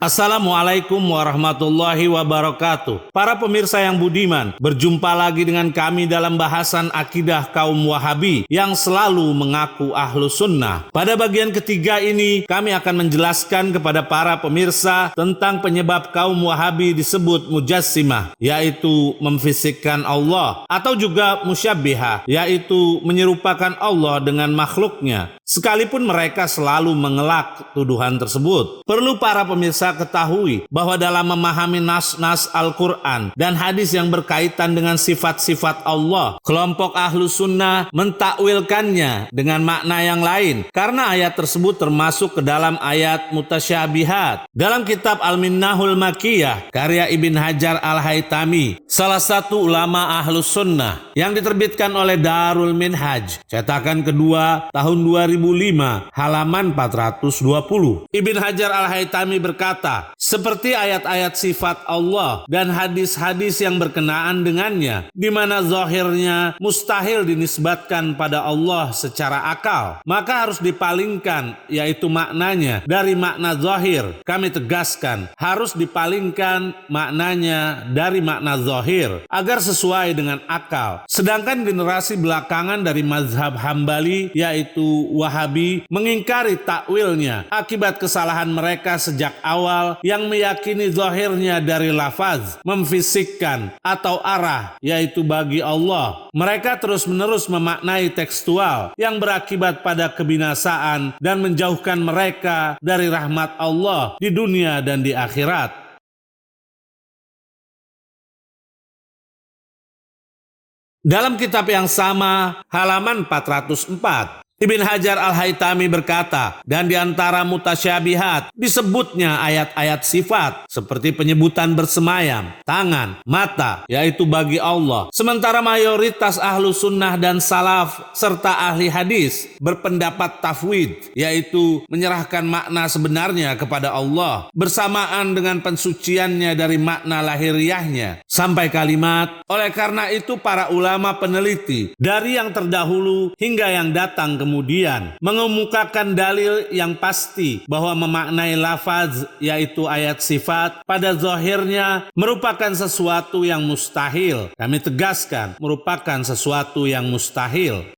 Assalamualaikum warahmatullahi wabarakatuh. Para pemirsa yang budiman, berjumpa lagi dengan kami dalam bahasan akidah kaum Wahabi yang selalu mengaku ahlu sunnah. Pada bagian ketiga ini, kami akan menjelaskan kepada para pemirsa tentang penyebab kaum Wahabi disebut mujassimah, yaitu memfisikkan Allah, atau juga musyabbihah, yaitu menyerupakan Allah dengan makhluknya. Sekalipun mereka selalu mengelak tuduhan tersebut. Perlu para pemirsa ketahui bahwa dalam memahami nas-nas Al-Quran dan hadis yang berkaitan dengan sifat-sifat Allah, kelompok ahlu sunnah mentakwilkannya dengan makna yang lain karena ayat tersebut termasuk ke dalam ayat mutasyabihat. Dalam kitab Al-Minnahul Makiyah karya Ibn Hajar Al-Haytami, salah satu ulama ahlu sunnah yang diterbitkan oleh Darul Minhaj, cetakan kedua tahun 2005, halaman 420. Ibn Hajar Al-Haytami berkata, seperti ayat-ayat sifat Allah dan hadis-hadis yang berkenaan dengannya, di mana zahirnya mustahil dinisbatkan pada Allah secara akal, maka harus dipalingkan, yaitu maknanya dari makna zahir. Kami tegaskan, harus dipalingkan maknanya dari makna zahir, agar sesuai dengan akal. Sedangkan generasi belakangan dari mazhab Hambali, yaitu Wahabi, mengingkari takwilnya akibat kesalahan mereka sejak awal yang meyakini zahirnya dari lafaz, memfisikkan atau arah, yaitu bagi Allah. Mereka terus-menerus memaknai tekstual yang berakibat pada kebinasaan dan menjauhkan mereka dari rahmat Allah di dunia dan di akhirat. Dalam kitab yang sama, halaman 404, Ibn Hajar Al-Haytami berkata, dan di antara mutasyabihat disebutnya ayat-ayat sifat seperti penyebutan bersemayam, tangan, mata, yaitu bagi Allah. Sementara mayoritas ahlu sunnah dan salaf serta ahli hadis berpendapat tafwid, yaitu menyerahkan makna sebenarnya kepada Allah bersamaan dengan pensuciannya dari makna lahiriahnya sampai kalimat. Oleh karena itu para ulama peneliti dari yang terdahulu hingga yang datang kemudian mengemukakan dalil yang pasti bahwa memaknai lafaz, yaitu ayat sifat, pada zahirnya merupakan sesuatu yang mustahil. Kami tegaskan, merupakan sesuatu yang mustahil.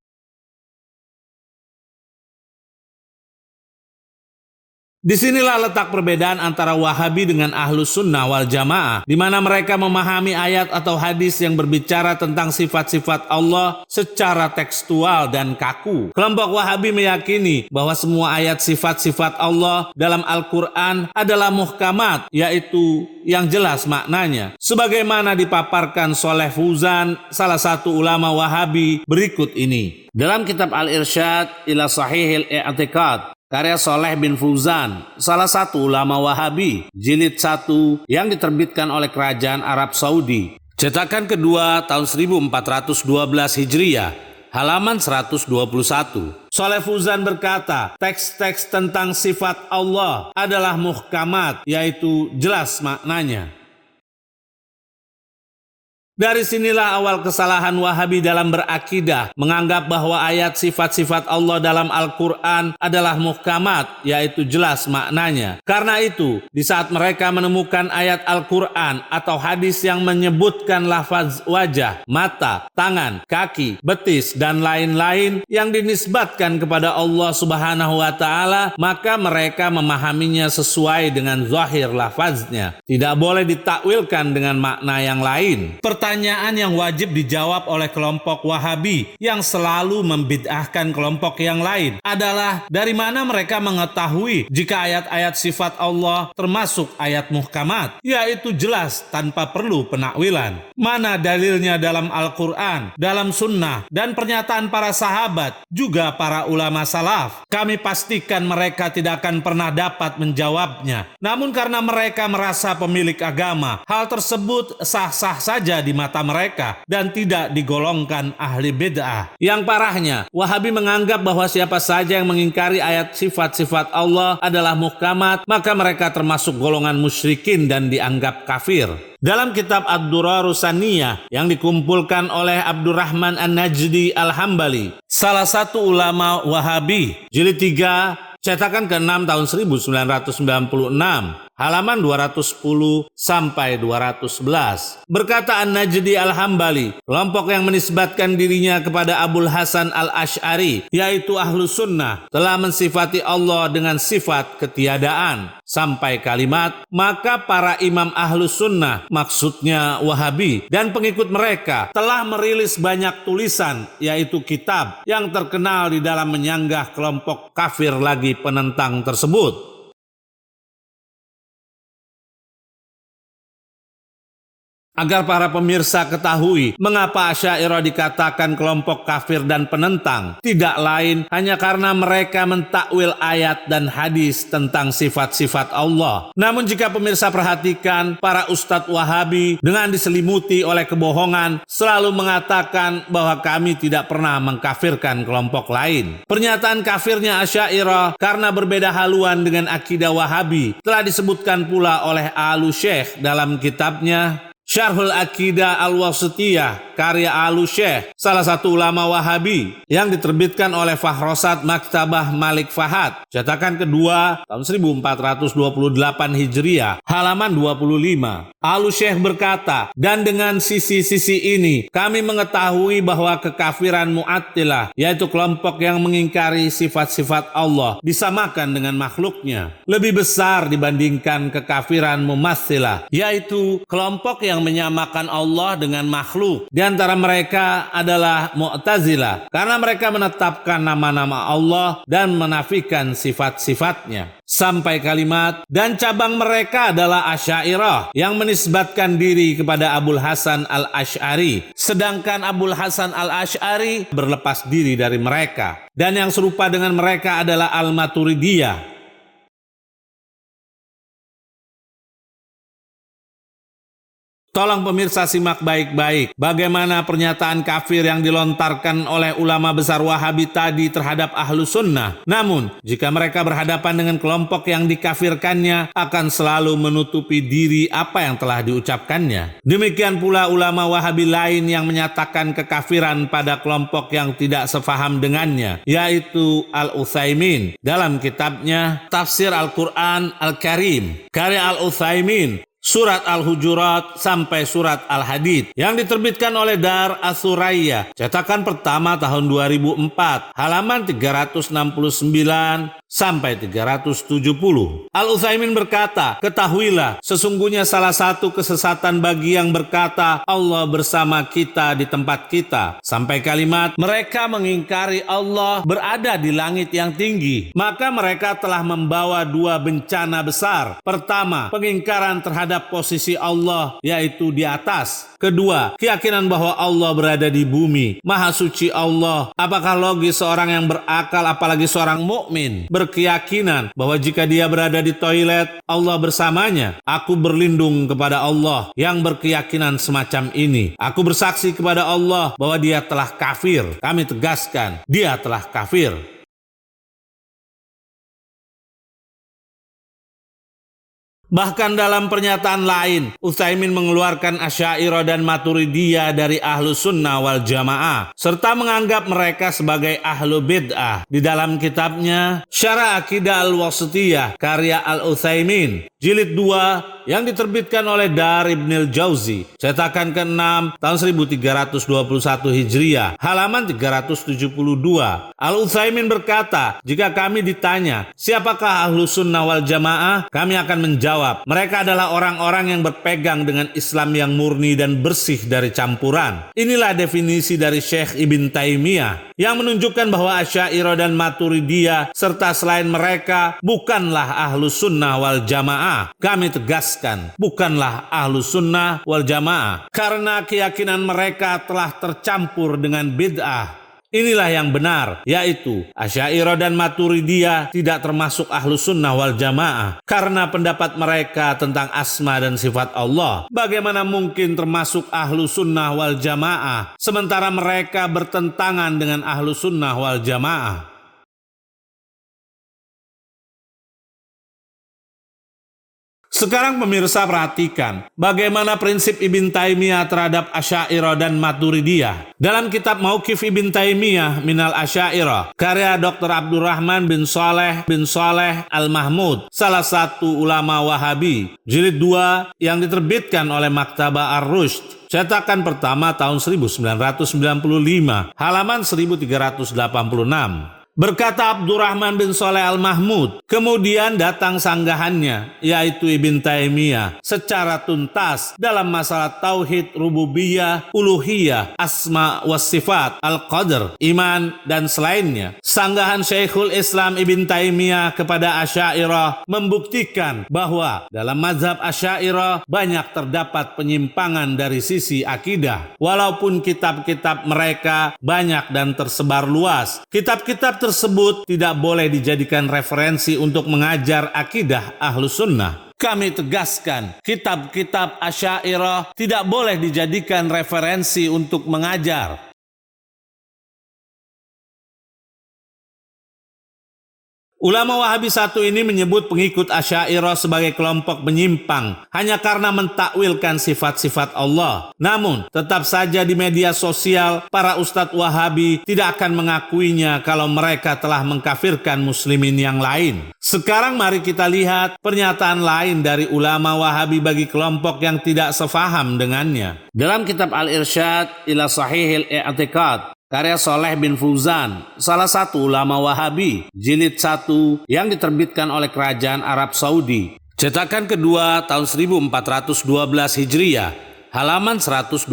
Disinilah letak perbedaan antara Wahabi dengan Ahlu Sunnah wal Jamaah, di mana mereka memahami ayat atau hadis yang berbicara tentang sifat-sifat Allah secara tekstual dan kaku. Kelompok Wahabi meyakini bahwa semua ayat sifat-sifat Allah dalam Al-Quran adalah muhkamat, yaitu yang jelas maknanya. Sebagaimana dipaparkan Sholeh Fauzan, salah satu ulama Wahabi, berikut ini. Dalam kitab Al-Irsyad ila Sahihil I'tiqad karya Sholeh bin Fauzan, salah satu ulama Wahabi, jilid 1 yang diterbitkan oleh Kerajaan Arab Saudi, cetakan kedua tahun 1412 Hijriah, halaman 121. Sholeh Fauzan berkata, teks-teks tentang sifat Allah adalah muhkamat, yaitu jelas maknanya. Dari sinilah awal kesalahan Wahabi dalam berakidah, menganggap bahwa ayat sifat-sifat Allah dalam Al-Quran adalah muhkamat, yaitu jelas maknanya. Karena itu, di saat mereka menemukan ayat Al-Quran atau hadis yang menyebutkan lafaz wajah, mata, tangan, kaki, betis, dan lain-lain yang dinisbatkan kepada Allah Subhanahu wa Ta'ala, maka mereka memahaminya sesuai dengan zahir lafaznya. Tidak boleh ditakwilkan dengan makna yang lain. Pertanyaan yang wajib dijawab oleh kelompok Wahabi yang selalu membid'ahkan kelompok yang lain adalah, dari mana mereka mengetahui jika ayat-ayat sifat Allah termasuk ayat muhkamat, yaitu jelas tanpa perlu penakwilan. Mana dalilnya dalam Al-Quran, dalam sunnah, dan pernyataan para sahabat, juga para ulama salaf? Kami pastikan mereka tidak akan pernah dapat menjawabnya. Namun karena mereka merasa pemilik agama, hal tersebut sah-sah saja di mata mereka dan tidak digolongkan ahli bid'ah. Yang parahnya, Wahabi menganggap bahwa siapa saja yang mengingkari ayat sifat-sifat Allah adalah muhkamat, maka mereka termasuk golongan musyrikin dan dianggap kafir. Dalam kitab Ad-Durarus Saniyah yang dikumpulkan oleh Abdurrahman An-Najdi Al-Hambali, salah satu ulama Wahabi, jilid 3, cetakan ke-6 tahun 1996, halaman 210 sampai 211. Berkata An-Najdi Al-Hambali, kelompok yang menisbatkan dirinya kepada Abul Hasan Al-Asy'ari, yaitu Ahlus Sunnah, telah mensifati Allah dengan sifat ketiadaan, sampai kalimat, maka para imam Ahlus Sunnah, maksudnya Wahabi, dan pengikut mereka telah merilis banyak tulisan, yaitu kitab, yang terkenal di dalam menyanggah kelompok kafir lagi penentang tersebut. Agar para pemirsa ketahui mengapa Asy'ariyah dikatakan kelompok kafir dan penentang, tidak lain hanya karena mereka mentakwil ayat dan hadis tentang sifat-sifat Allah. Namun jika pemirsa perhatikan, para ustadz Wahabi dengan diselimuti oleh kebohongan selalu mengatakan bahwa kami tidak pernah mengkafirkan kelompok lain. Pernyataan kafirnya Asy'ariyah karena berbeda haluan dengan akidah Wahabi telah disebutkan pula oleh Al-Syekh dalam kitabnya Syarhul Aqidah Al-Wasithiyah karya Al-Syekh, salah satu ulama Wahabi, yang diterbitkan oleh Fahrosat Maktabah Malik Fahad, cetakan kedua tahun 1428 Hijriah, halaman 25. Al-Syekh berkata, dan dengan sisi-sisi ini kami mengetahui bahwa kekafiran Mu'attilah, yaitu kelompok yang mengingkari sifat-sifat Allah, disamakan dengan makhluknya, lebih besar dibandingkan kekafiran Mumatsilah, yaitu kelompok yang menyamakan Allah dengan makhluk. Di antara mereka adalah Mu'tazilah, karena mereka menetapkan nama-nama Allah dan menafikan sifat-sifatnya. Sampai kalimat, dan cabang mereka adalah Asy'ariyah yang menisbatkan diri kepada Abul Hasan Al-Asy'ari, sedangkan Abul Hasan Al-Asy'ari berlepas diri dari mereka. Dan yang serupa dengan mereka adalah Al-Maturidiyah. Tolong pemirsa simak baik-baik bagaimana pernyataan kafir yang dilontarkan oleh ulama besar Wahabi tadi terhadap Ahlus Sunnah. Namun, jika mereka berhadapan dengan kelompok yang dikafirkannya, akan selalu menutupi diri apa yang telah diucapkannya. Demikian pula ulama Wahabi lain yang menyatakan kekafiran pada kelompok yang tidak sefaham dengannya, yaitu Al-Utsaimin dalam kitabnya Tafsir Al-Quran Al-Karim, karya Al-Utsaimin, Surat Al-Hujurat sampai Surat Al-Hadid, yang diterbitkan oleh Dar As-Surayyah, cetakan pertama tahun 2004, halaman 369 sampai 370. Al-Utsaimin berkata, ketahuilah, sesungguhnya salah satu kesesatan bagi yang berkata Allah bersama kita di tempat kita, sampai kalimat mereka mengingkari Allah berada di langit yang tinggi. Maka mereka telah membawa dua bencana besar. Pertama, pengingkaran terhadap posisi Allah, yaitu di atas. Kedua, keyakinan bahwa Allah berada di bumi. Maha suci Allah. Apakah logis seorang yang berakal, apalagi seorang mukmin, berkeyakinan bahwa jika dia berada di toilet, Allah bersamanya? Aku berlindung kepada Allah yang berkeyakinan semacam ini. Aku bersaksi kepada Allah bahwa dia telah kafir. Kami tegaskan, dia telah kafir. Bahkan dalam pernyataan lain, Utsaimin mengeluarkan Asy'ariyah dan Maturidiyah dari Ahlus Sunnah wal Jamaah, serta menganggap mereka sebagai ahlu bid'ah. Di dalam kitabnya Syarah Aqidah Al-Wasithiyah karya Al-Utsaimin, jilid 2, yang diterbitkan oleh Dar Ibnil Jauzi, cetakan ke-6 tahun 1321 Hijriah, halaman 372. Al-Utsaimin berkata, jika kami ditanya, siapakah Ahlus Sunnah wal Jamaah? Kami akan menjawab, mereka adalah orang-orang yang berpegang dengan Islam yang murni dan bersih dari campuran. Inilah definisi dari Syekh Ibn Taimiyah, yang menunjukkan bahwa Asy'ariyah dan Maturidiyah serta selain mereka bukanlah Ahlus Sunnah wal Jamaah. Kami tegaskan, bukanlah Ahlus Sunnah wal Jamaah, karena keyakinan mereka telah tercampur dengan bid'ah. Inilah yang benar, yaitu Asy'ariyah dan Maturidiyah tidak termasuk Ahlus Sunnah wal Jamaah karena pendapat mereka tentang asma dan sifat Allah. Bagaimana mungkin termasuk Ahlus Sunnah wal Jamaah sementara mereka bertentangan dengan Ahlus Sunnah wal Jamaah? Sekarang pemirsa perhatikan bagaimana prinsip Ibn Taimiyah terhadap Asy'ariyah dan Maturidiyah. Dalam kitab Mauqif Ibn Taimiyah Minal Asy'ariyah, karya Dr. Abdurrahman bin Saleh Al-Mahmud, salah satu ulama Wahabi, jilid 2 yang diterbitkan oleh Maktabah Ar-Rushd, cetakan pertama tahun 1995, halaman 1386. Berkata Abdurrahman bin Saleh Al-Mahmud, kemudian datang sanggahannya, yaitu Ibn Taimiyah, secara tuntas dalam masalah tauhid rububiyah, uluhiyah, asma was sifat, al-qadar, iman, dan selainnya. Sanggahan Syekhul Islam Ibn Taimiyah kepada Asy'ariyah membuktikan bahwa dalam mazhab Asy'ariyah banyak terdapat penyimpangan dari sisi akidah. Walaupun kitab-kitab mereka banyak dan tersebar luas, kitab-kitab tersebut tidak boleh dijadikan referensi untuk mengajar akidah Ahlus Sunnah. Kami tegaskan, kitab-kitab Asy'ariyah tidak boleh dijadikan referensi untuk mengajar. Ulama Wahabi satu ini menyebut pengikut Asy'ariyah sebagai kelompok menyimpang hanya karena mentakwilkan sifat-sifat Allah. Namun, tetap saja di media sosial, para ustadz Wahabi tidak akan mengakuinya kalau mereka telah mengkafirkan muslimin yang lain. Sekarang mari kita lihat pernyataan lain dari ulama Wahabi bagi kelompok yang tidak sefaham dengannya. Dalam kitab Al-Irsyad ila Sahihil I'tiqad, karya Saleh bin Fauzan, salah satu ulama Wahabi, jilid 1 yang diterbitkan oleh Kerajaan Arab Saudi, cetakan kedua tahun 1412 Hijriah, halaman 121.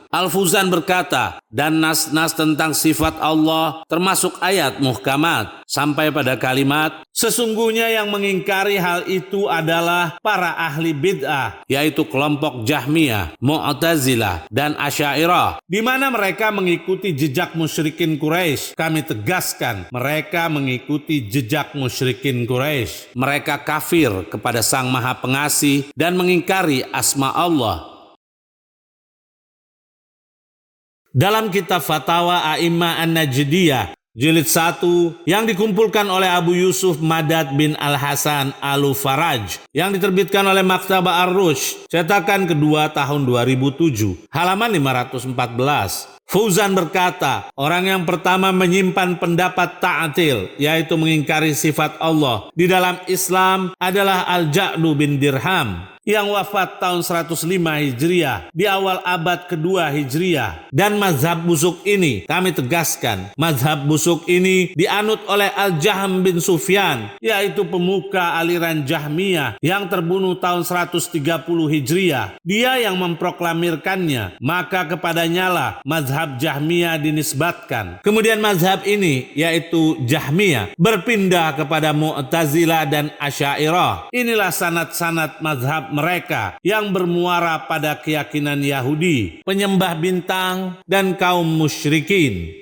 Al-Fauzan berkata, dan nas-nas tentang sifat Allah termasuk ayat muhkamat sampai pada kalimat, sesungguhnya yang mengingkari hal itu adalah para ahli bid'ah, yaitu kelompok Jahmiyah, Mu'tazilah, dan Asy'ariyah, di mana mereka mengikuti jejak musyrikin Quraisy. Kami tegaskan, mereka mengikuti jejak musyrikin Quraisy. Mereka kafir kepada Sang Maha Pengasih dan mengingkari asma Allah. Dalam kitab Fatawa A'immah An-Najdiyah, jilid 1 yang dikumpulkan oleh Abu Yusuf Madad bin Al-Hasan Al-Faraj yang diterbitkan oleh Maktabah Ar-Rushd, cetakan kedua tahun 2007, halaman 514. Fauzan berkata, orang yang pertama menyimpan pendapat ta'til, yaitu mengingkari sifat Allah di dalam Islam adalah Al-Ja'du bin Dirham, yang wafat tahun 105 Hijriah di awal abad kedua Hijriah. Dan mazhab busuk ini, kami tegaskan, mazhab busuk ini dianut oleh Al-Jahm bin Sufyan, yaitu pemuka aliran Jahmiyah yang terbunuh tahun 130 Hijriah. Dia yang memproklamirkannya, maka kepadanya lah mazhab Jahmiyah dinisbatkan. Kemudian mazhab ini, yaitu Jahmiyah, berpindah kepada Mu'tazilah dan Asy'ariyah. Inilah sanad-sanad mazhab mereka yang bermuara pada keyakinan Yahudi, penyembah bintang, dan kaum musyrikin.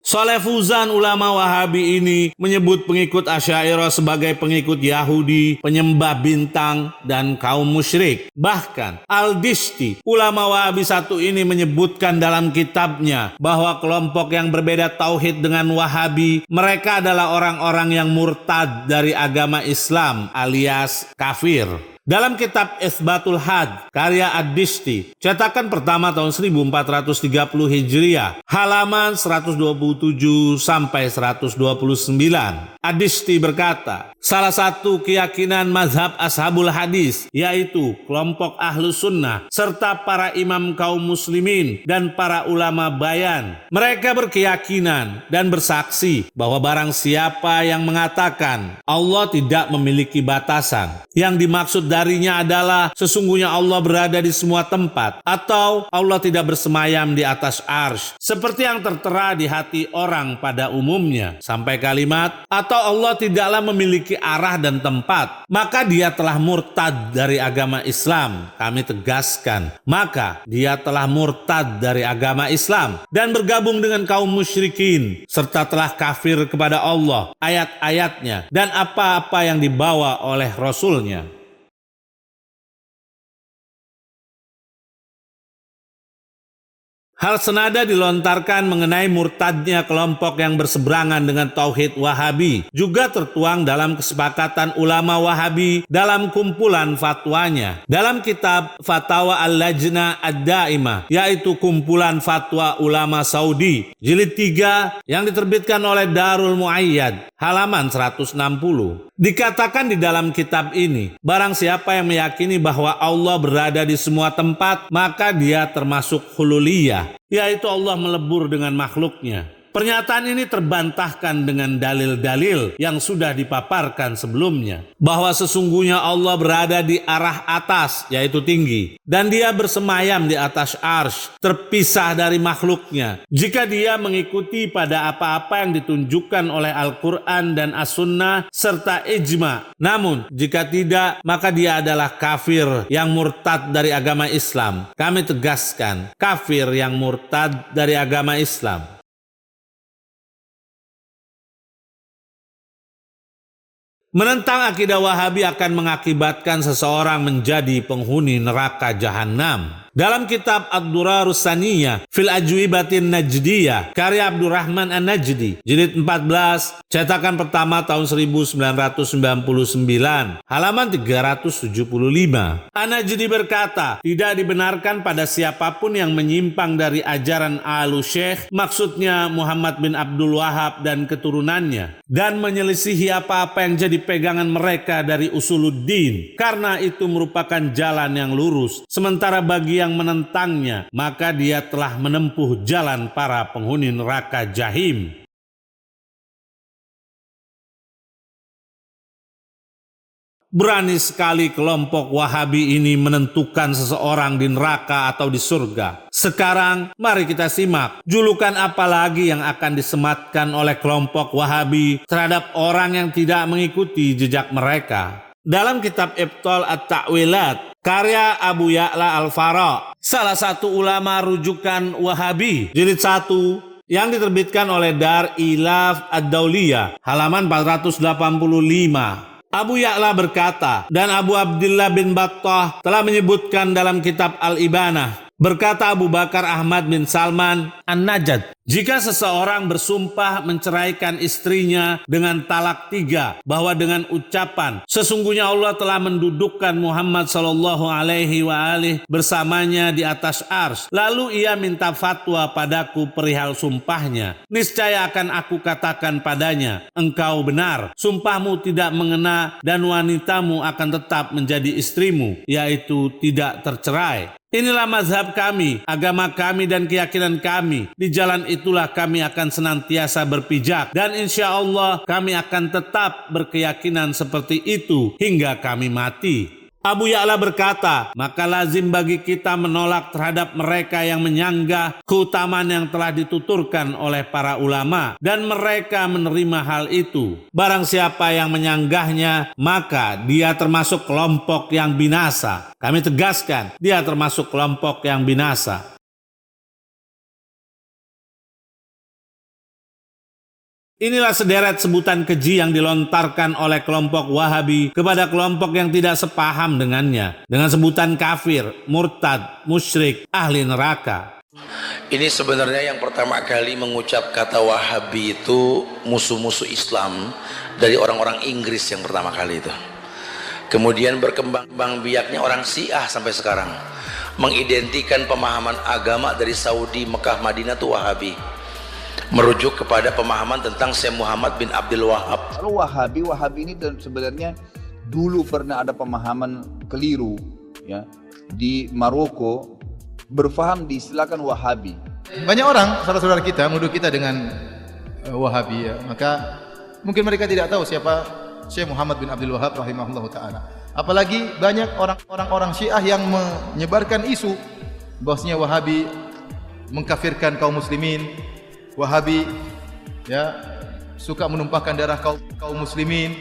Saleh Fauzan, ulama Wahabi ini, menyebut pengikut Asy'ariyah sebagai pengikut Yahudi, penyembah bintang, dan kaum musyrik. Bahkan Al-Dishti, ulama Wahabi satu ini, menyebutkan dalam kitabnya bahwa kelompok yang berbeda tauhid dengan Wahabi, mereka adalah orang-orang yang murtad dari agama Islam alias kafir. Dalam kitab Itsbatul Had, karya Ad-Dishti, cetakan pertama tahun 1430 Hijriah, halaman 127 sampai 129. Ad-Dishti berkata, salah satu keyakinan mazhab Ashabul Hadis, yaitu kelompok Ahlus Sunnah, serta para imam kaum muslimin dan para ulama bayan, mereka berkeyakinan dan bersaksi bahwa barang siapa yang mengatakan Allah tidak memiliki batasan, yang dimaksud darinya adalah sesungguhnya Allah berada di semua tempat, atau Allah tidak bersemayam di atas arsy, seperti yang tertera di hati orang pada umumnya, sampai kalimat, atau Allah tidaklah memiliki arah dan tempat, maka dia telah murtad dari agama Islam. Kami tegaskan, maka dia telah murtad dari agama Islam dan bergabung dengan kaum musyrikin, serta telah kafir kepada Allah, ayat-ayatnya, dan apa-apa yang dibawa oleh Rasulnya. Hal senada dilontarkan mengenai murtadnya kelompok yang berseberangan dengan Tauhid Wahabi, juga tertuang dalam kesepakatan ulama Wahabi dalam kumpulan fatwanya. Dalam kitab Fatawa Al-Lajnah Ad-Daimah, yaitu kumpulan fatwa ulama Saudi, jilid 3 yang diterbitkan oleh Darul Muayyad, halaman 160. Dikatakan di dalam kitab ini, barang siapa yang meyakini bahwa Allah berada di semua tempat, maka dia termasuk hululiyah, yaitu Allah melebur dengan makhluknya. Pernyataan ini terbantahkan dengan dalil-dalil yang sudah dipaparkan sebelumnya, bahwa sesungguhnya Allah berada di arah atas, yaitu tinggi, dan dia bersemayam di atas arsy, terpisah dari makhluknya. Jika dia mengikuti pada apa-apa yang ditunjukkan oleh Al-Quran dan As-Sunnah serta ijma. Namun jika tidak, maka dia adalah kafir yang murtad dari agama Islam. Kami tegaskan, kafir yang murtad dari agama Islam. Menentang akidah Wahabi akan mengakibatkan seseorang menjadi penghuni neraka jahanam. Dalam kitab Ad-Durarus Saniyah fil Ajwibatin Najdiyah karya Abdurrahman An-Najdi, jilid 14, cetakan pertama tahun 1999, halaman 375. An-Najdi berkata, tidak dibenarkan pada siapapun yang menyimpang dari ajaran Al-Syekh, maksudnya Muhammad bin Abdul Wahab dan keturunannya, dan menyelisihi apa-apa yang jadi pegangan mereka dari usuluddin, karena itu merupakan jalan yang lurus. Sementara bagi yang menentangnya, maka dia telah menempuh jalan para penghuni neraka jahim. Berani sekali kelompok Wahabi ini menentukan seseorang di neraka atau di surga. Sekarang mari kita simak julukan apa lagi yang akan disematkan oleh kelompok Wahabi terhadap orang yang tidak mengikuti jejak mereka. Dalam kitab Ibtal At-Ta'wilat karya Abu Ya'la Al-Fara, salah satu ulama rujukan Wahabi, jilid 1 yang diterbitkan oleh Dar Ilaf Ad-Dauliyah, halaman 485. Abu Ya'la berkata, dan Abu Abdullah bin Battah telah menyebutkan dalam kitab Al-Ibanah, berkata Abu Bakar Ahmad bin Salman An-Najad, jika seseorang bersumpah menceraikan istrinya dengan talak 3, bahwa dengan ucapan sesungguhnya Allah telah mendudukkan Muhammad sallallahu alaihi bersamanya di atas arsy, lalu ia minta fatwa padaku perihal sumpahnya, niscaya akan aku katakan padanya, engkau benar, sumpahmu tidak mengena dan wanitamu akan tetap menjadi istrimu, yaitu tidak tercerai. Inilah mazhab kami, agama kami dan keyakinan kami. Di jalan itulah kami akan senantiasa berpijak, dan insya Allah kami akan tetap berkeyakinan seperti itu hingga kami mati. Abu Ya'la berkata, maka lazim bagi kita menolak terhadap mereka yang menyanggah keutamaan yang telah dituturkan oleh para ulama, dan mereka menerima hal itu. Barang siapa yang menyanggahnya, maka dia termasuk kelompok yang binasa. Kami tegaskan, dia termasuk kelompok yang binasa. Inilah sederet sebutan keji yang dilontarkan oleh kelompok Wahabi kepada kelompok yang tidak sepaham dengannya, dengan sebutan kafir, murtad, musyrik, ahli neraka. Ini sebenarnya yang pertama kali mengucap kata Wahabi itu musuh-musuh Islam dari orang-orang Inggris yang pertama kali itu. Kemudian berkembang biaknya orang Syiah sampai sekarang, mengidentikan pemahaman agama dari Saudi, Mekah, Madinah itu Wahabi, merujuk kepada pemahaman tentang Syekh Muhammad bin Abdul Wahab. Kalau Wahabi ini sebenarnya dulu pernah ada pemahaman keliru ya di Maroko, berfaham diistilahkan Wahabi. Banyak orang saudara-saudara kita menuduh kita dengan Wahabi ya. Maka mungkin mereka tidak tahu siapa Syekh Muhammad bin Abdul Wahab rahimahullah taala. Apalagi banyak orang-orang Syiah yang menyebarkan isu bahwasanya Wahabi mengkafirkan kaum muslimin, Wahabi ya suka menumpahkan darah kaum muslimin,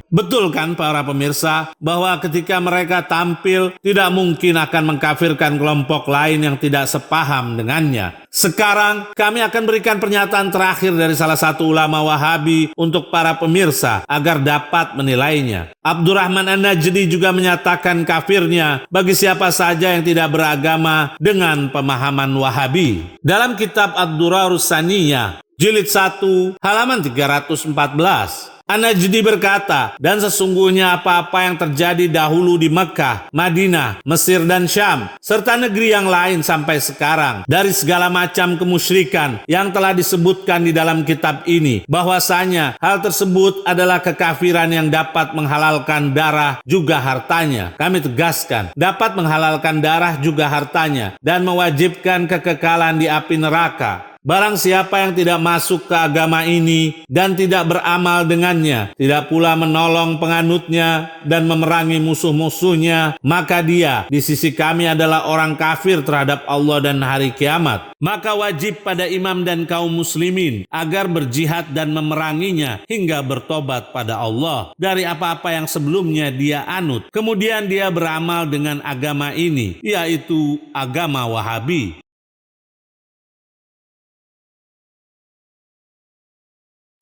Betul kan para pemirsa, bahwa ketika mereka tampil tidak mungkin akan mengkafirkan kelompok lain yang tidak sepaham dengannya. Sekarang kami akan berikan pernyataan terakhir dari salah satu ulama Wahabi untuk para pemirsa agar dapat menilainya. Abdurrahman An-Najdi juga menyatakan kafirnya bagi siapa saja yang tidak beragama dengan pemahaman Wahabi. Dalam kitab Ad-Durarus Saniyah, jilid 1, halaman 314. An-Najdi berkata, dan sesungguhnya apa-apa yang terjadi dahulu di Mekah, Madinah, Mesir dan Syam, serta negeri yang lain sampai sekarang, dari segala macam kemusyrikan yang telah disebutkan di dalam kitab ini, bahwasanya hal tersebut adalah kekafiran yang dapat menghalalkan darah juga hartanya. Kami tegaskan, dapat menghalalkan darah juga hartanya, dan mewajibkan kekekalan di api neraka. Barang siapa yang tidak masuk ke agama ini dan tidak beramal dengannya, tidak pula menolong penganutnya dan memerangi musuh-musuhnya, maka dia di sisi kami adalah orang kafir terhadap Allah dan hari kiamat. Maka wajib pada imam dan kaum muslimin agar berjihad dan memeranginya hingga bertobat pada Allah dari apa-apa yang sebelumnya dia anut. Kemudian dia beramal dengan agama ini, yaitu agama Wahabi.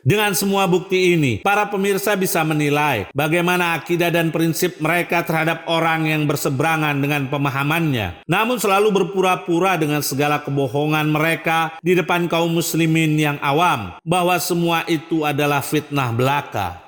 Dengan semua bukti ini, para pemirsa bisa menilai bagaimana akidah dan prinsip mereka terhadap orang yang berseberangan dengan pemahamannya. Namun selalu berpura-pura dengan segala kebohongan mereka di depan kaum muslimin yang awam, bahwa semua itu adalah fitnah belaka.